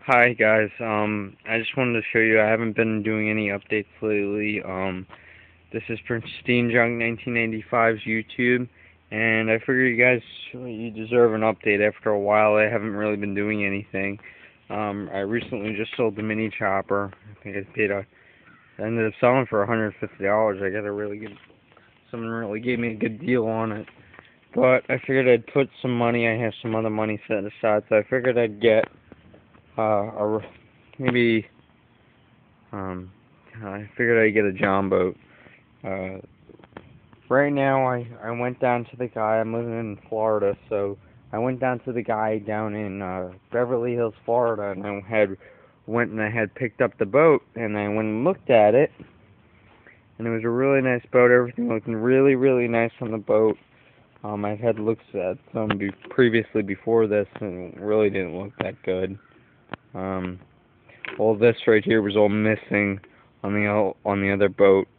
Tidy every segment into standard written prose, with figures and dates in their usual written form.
Hi guys, I just wanted to show you I haven't been doing any updates lately. This is Pristine Junk 1995's YouTube, and I figure you guys, you deserve an update after a while. I haven't really been doing anything. I recently just sold the mini chopper. I think I ended up selling for $150. I got a really good, someone really gave me a good deal on it. But I figured I'd put some money, I have some other money set aside, so I figured I'd get maybe I figured I'd get a John boat. Uh, right now I went down to the guy. I'm living in Florida, so I went down to the guy down in Beverly Hills, Florida, and I had picked up the boat, and I went and looked at it, and it was a really nice boat. Everything looked really, really nice on the boat. I've had looks at some previously before this, and it really didn't look that good. All this right here was all missing on the other boat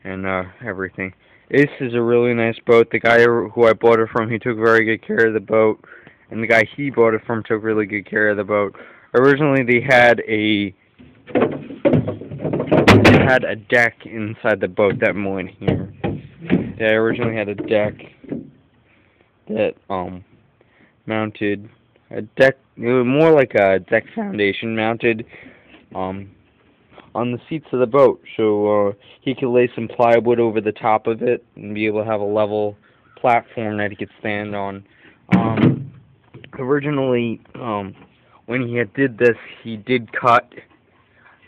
and everything. This is a really nice boat. The guy who I bought it from, he took very good care of the boat, and the guy he bought it from took really good care of the boat. Originally, they had a deck inside the boat that went here. They originally had a deck that mounted a deck, it was more like a deck foundation mounted on the seats of the boat, so he could lay some plywood over the top of it and be able to have a level platform that he could stand on. Originally, when he did this, he did cut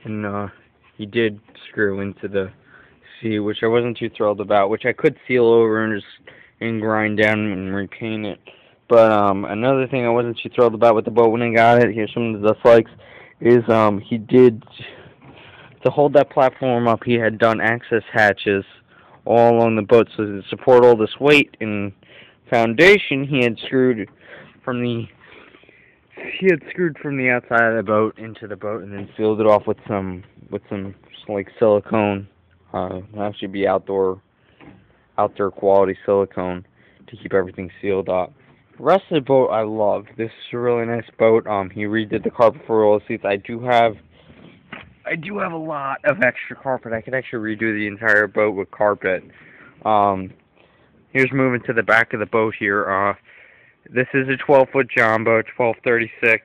and he did screw into the sea, which I wasn't too thrilled about, which I could seal over and grind down and repaint it. But another thing I wasn't too thrilled about with the boat when I got it, here's some of the dislikes, is he did, to hold that platform up, he had done access hatches all along the boat, so to support all this weight and foundation, he had screwed from the outside of the boat into the boat, and then sealed it off with some like silicone. Actually be outdoor quality silicone to keep everything sealed up. The rest of the boat I love. This is a really nice boat. He redid the carpet for all the seats. I do have a lot of extra carpet. I could actually redo the entire boat with carpet. Here's moving to the back of the boat here. This is a 12-foot John boat, 12'36",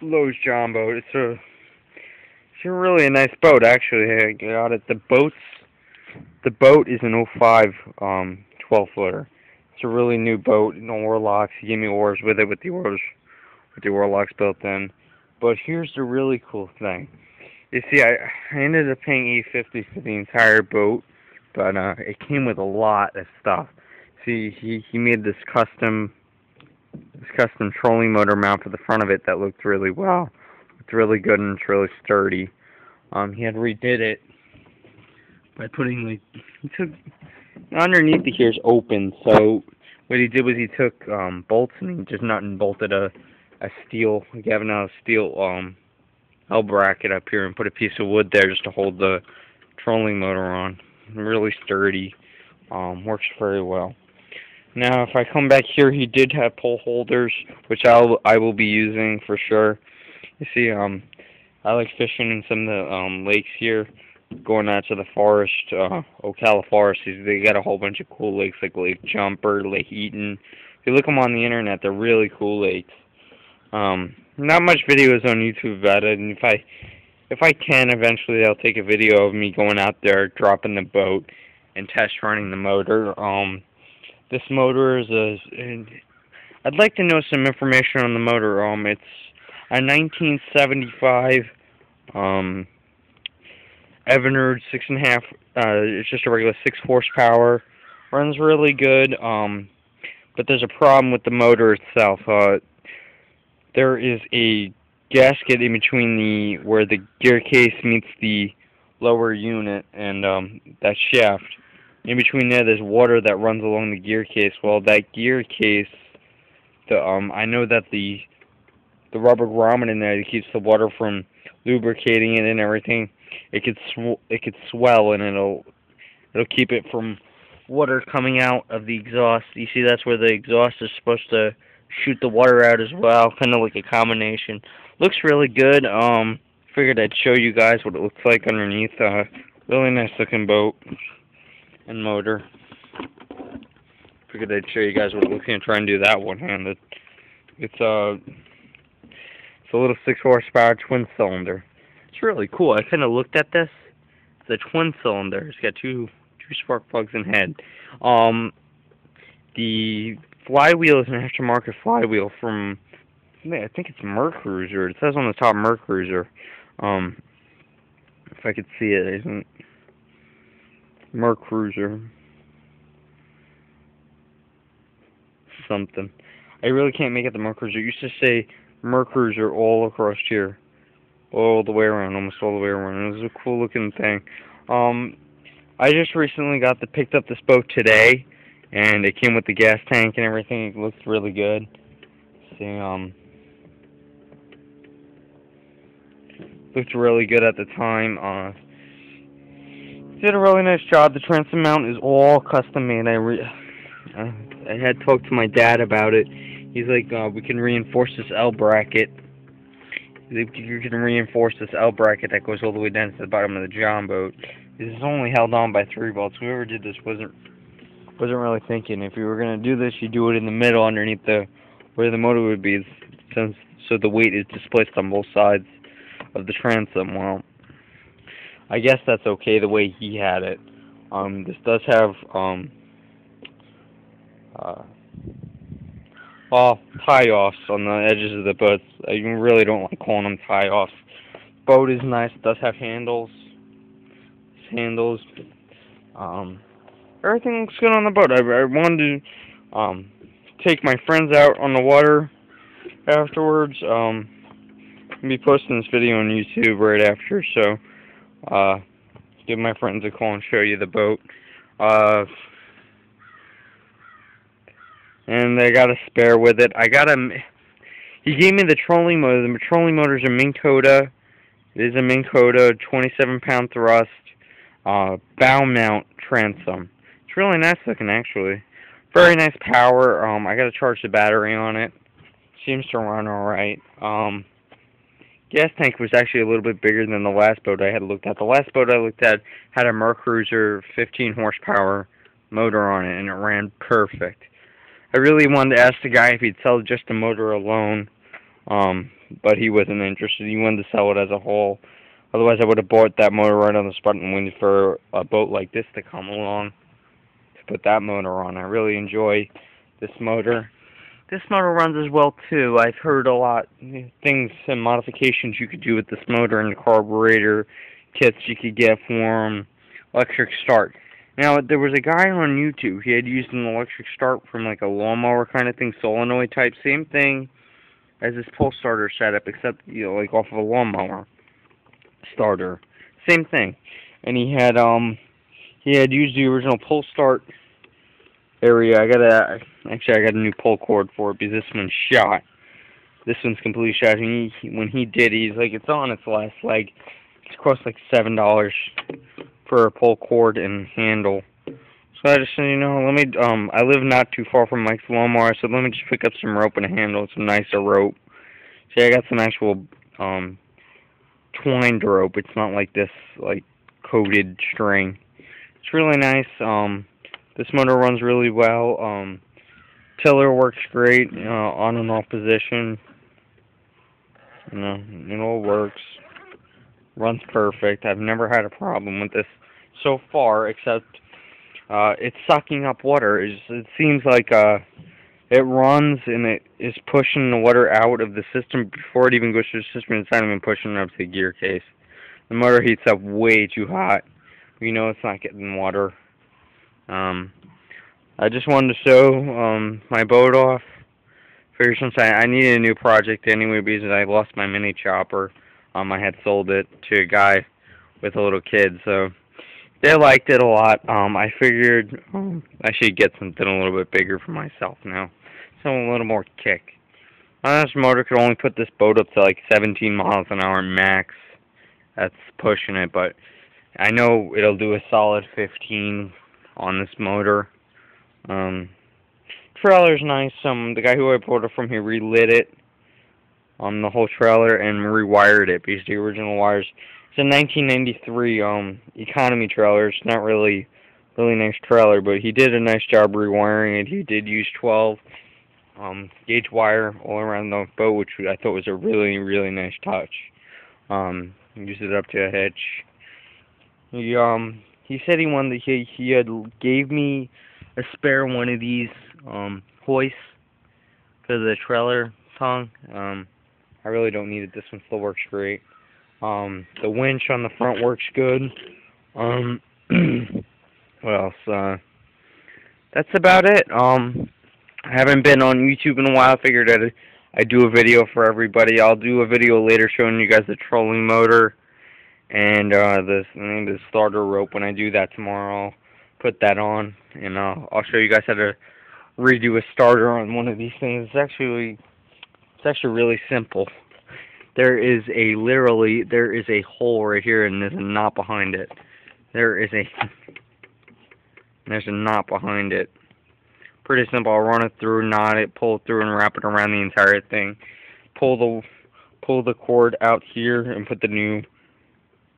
Lowe's John boat. It's a really nice boat, actually. I got it. The boat is an '05 12-footer. It's a really new boat, no oar locks. He gave me oars with it, with the oar locks built in. But here's the really cool thing. You see, I ended up paying $850 for the entire boat, but it came with a lot of stuff. See, he made this custom trolling motor mount for the front of it that looked really well. It's really good and it's really sturdy. He had redid it by putting he took underneath here is open, so what he did was he took bolts and he just nut and bolted a steel, like having a steel L bracket up here and put a piece of wood there just to hold the trolling motor on. Really sturdy. Works very well. Now, if I come back here, he did have pole holders, which I will be using for sure. You see, I like fishing in some of the lakes here, going out to the forest, Ocala Forest. They got a whole bunch of cool lakes, like Lake Jumper, Lake Eaton. If you look them on the internet, they're really cool lakes. Not much videos on YouTube about it, and if I can, eventually I'll take a video of me going out there, dropping the boat, and test running the motor. This motor is I'd like to know some information on the motor. It's a 1975 evinrude 6.5. It's just a regular 6 horsepower. Runs really good. But there's a problem with the motor itself. There is a gasket in between where the gear case meets the lower unit and that shaft. In between there's water that runs along the gear case. Well, that gear case, I know that the rubber grommet in there that keeps the water from lubricating it and everything, it could swell, and it'll keep it from water coming out of the exhaust. You see, that's where the exhaust is supposed to shoot the water out as well, kind of like a combination. Looks really good. Figured I'd show you guys what it looks like underneath. Really nice looking boat and motor. Figured I'd show you guys what it looks like and try and do that one-handed. It's a little 6 horsepower twin cylinder. It's really cool. I kind of looked at this. It's a twin cylinder. It's got two spark plugs in head. The flywheel is an aftermarket flywheel from, I think it's Mercruiser. It says on the top Mercruiser. If I could see it, isn't Mercruiser something. I really can't make it the Mercruiser. It used to say Mercruiser all across here, all the way around, almost all the way around. It was a cool looking thing. I just recently picked up this boat today, and it came with the gas tank and everything. It looks really good. See, looked really good at the time. Did a really nice job. The transom mount is all custom made. I had talked to my dad about it. He's like, we can reinforce this L bracket. You can reinforce this L bracket that goes all the way down to the bottom of the john boat. This is only held on by 3 bolts. Whoever did this wasn't really thinking. If you were gonna do this, you do it in the middle, underneath where the motor would be, so the weight is displaced on both sides of the transom. Well, I guess that's okay the way he had it. This does have tie-offs on the edges of the boat. I really don't like calling them tie-offs. Boat is nice. It does have handles. Everything looks good on the boat. I wanted to take my friends out on the water afterwards. I'll be posting this video on YouTube right after, so give my friends a call and show you the boat. And I got a spare with it. He gave me the trolling motor. The trolling motor is a Minn Kota. It is a Minn Kota 27-pound thrust, bow mount transom. It's really nice looking, actually. Very nice power. I got to charge the battery on it. Seems to run alright. Gas tank was actually a little bit bigger than the last boat I had looked at. The last boat I looked at had a Mercruiser 15 horsepower motor on it, and it ran perfect. I really wanted to ask the guy if he'd sell just the motor alone, but he wasn't interested. He wanted to sell it as a whole. Otherwise, I would have bought that motor right on the spot and waited for a boat like this to come along to put that motor on. I really enjoy this motor. This motor runs as well, too. I've heard a lot things and modifications you could do with this motor and the carburetor kits you could get for electric start. Now, there was a guy on YouTube. He had used an electric start from like a lawnmower kind of thing, solenoid type. Same thing as this pull starter setup, except, you know, like off of a lawnmower starter. Same thing. And he had used the original pull start area. I got a new pull cord for it because this one's shot. This one's completely shot. And when he did, he's like, it's on its last leg. It cost like $7 for a pull cord and handle. So I just said, you know, let me, I live not too far from Mike's lawnmower. I said, let me just pick up some rope and a handle, some nicer rope. See, I got some actual, twined rope. It's not like this, like, coated string. It's really nice. This motor runs really well. Tiller works great, on and off position. You know, it all works. Runs perfect. I've never had a problem with this so far, except it's sucking up water. It seems like it runs and it is pushing the water out of the system before it even goes through the system. It's not even pushing it up to the gear case. The motor heats up way too hot. You know it's not getting water. I just wanted to show my boat off. Figured since I needed a new project anyway because I lost my mini chopper. I had sold it to a guy with a little kid, so they liked it a lot. I figured I should get something a little bit bigger for myself now, so a little more kick. This motor could only put this boat up to like 17 miles an hour max. That's pushing it, but I know it'll do a solid 15 on this motor. It's trailer's nice. The guy who I bought it from, he relit it on the whole trailer and rewired it because the original wires. It's a 1993 economy trailer. It's not really nice trailer, but he did a nice job rewiring it. He did use 12 gauge wire all around the boat, which I thought was a really nice touch. Used it up to a hitch. He said he had gave me a spare one of these hoists for the trailer tongue. I really don't need it. This one still works great. The winch on the front works good. What else? That's about it. I haven't been on YouTube in a while. I figured I'd do a video for everybody. I'll do a video later showing you guys the trolling motor and the starter rope. When I do that tomorrow, I'll put that on, and I'll show you guys how to redo a starter on one of these things. It's actually really simple. There is a hole right here, and there's a knot behind it. There's a knot behind it. Pretty simple. I'll run it through, knot it, pull it through, and wrap it around the entire thing. Pull the cord out here and put the new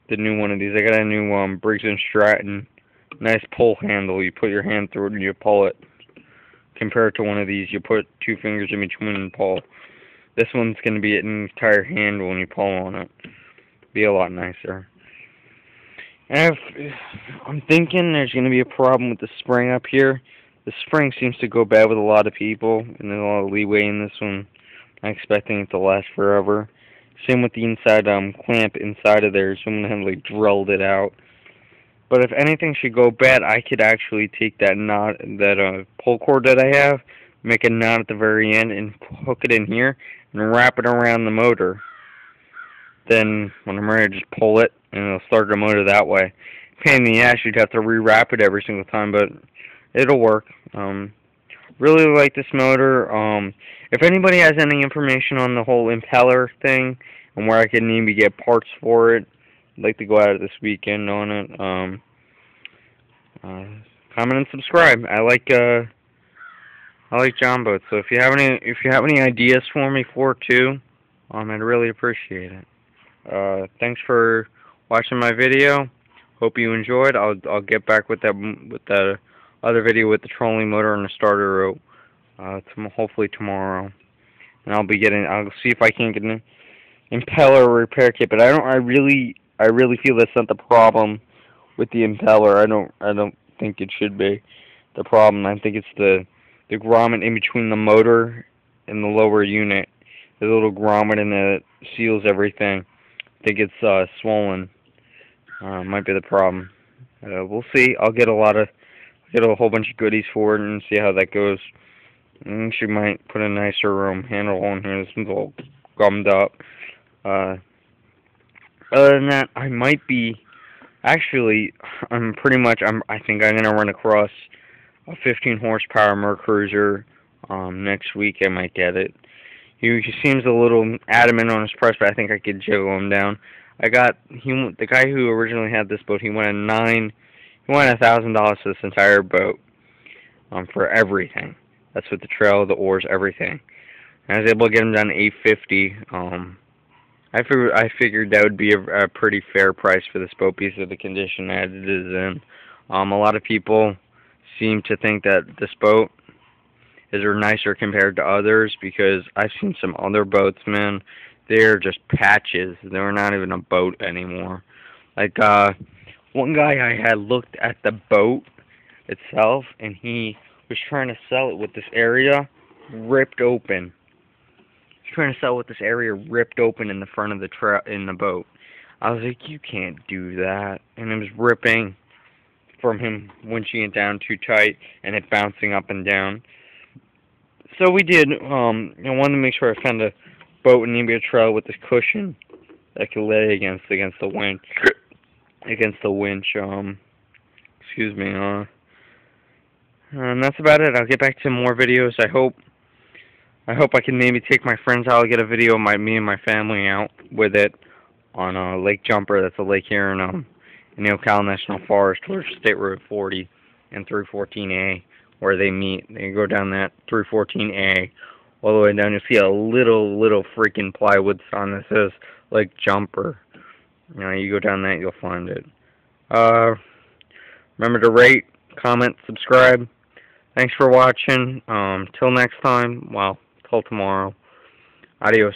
one of these. I got a new Briggs & Stratton nice pull handle. You put your hand through it and you pull it. Compared to one of these, you put 2 fingers in between and pull. This one's going to be an entire handle when you pull on it. Be a lot nicer. And I'm thinking there's going to be a problem with the spring up here. The spring seems to go bad with a lot of people, and there's a lot of leeway in this one. I'm expecting it to last forever. Same with the inside clamp inside of there. Someone had like drilled it out. But if anything should go bad, I could actually take that knot, that pull cord that I have, make a knot at the very end, and hook it in here, and wrap it around the motor. Then when I'm ready, just pull it, and it'll start the motor that way. Pain in the ass, you'd have to rewrap it every single time, but it'll work. Really like this motor. If anybody has any information on the whole impeller thing and where I can maybe get parts for it, I'd like to go at it this weekend on it. Comment and subscribe. I like John boats. So if you have any ideas for me for it too, I'd really appreciate it. Thanks for watching my video. Hope you enjoyed. I'll get back with that other video with the trolling motor and the starter rope hopefully tomorrow, and I'll see if I can get an impeller repair kit. But I really feel that's not the problem with the impeller. I don't think it should be the problem. I think it's the grommet in between the motor and the lower unit. The little grommet and that seals everything. I think it's swollen. Might be the problem. We'll see. I'll get a whole bunch of goodies for it and see how that goes. And she might put a nicer handle on here. This one's all gummed up. Other than that, I might be. Actually, I think I'm gonna run across a 15 horsepower Mercruiser next week. I might get it. He seems a little adamant on his price, but I think I could jiggle him down. The guy who originally had this boat. He wanted $1,000 for this entire boat, for everything. That's with the trail, the oars, everything. And I was able to get him down to $850. I figured that would be a pretty fair price for this boat because of the condition that it is in. A lot of people seem to think that this boat is nicer compared to others, because I've seen some other boats, man. They're just patches. They're not even a boat anymore. Like, one guy I had looked at the boat itself, and he was trying to sell it with this area ripped open. He's trying to sell with this area ripped open in the front of the boat. I was like, you can't do that. And it was ripping from him winching it down too tight and it bouncing up and down. So we did. I wanted to make sure I found a boat and maybe a trailer with this cushion that I could lay against the winch. Excuse me. And that's about it. I'll get back to more videos. I hope I can maybe take my friends out. I'll get a video of me and my family out with it on Lake Jumper. That's a lake here in the Ocala National Forest, towards State Road 40 and 314A, where they meet. They go down that 314A all the way down. You'll see a little freaking plywood sign that says like jumper. You know, you go down that, you'll find it. Remember to rate, comment, subscribe. Thanks for watching. Till next time. Well, till tomorrow. Adios.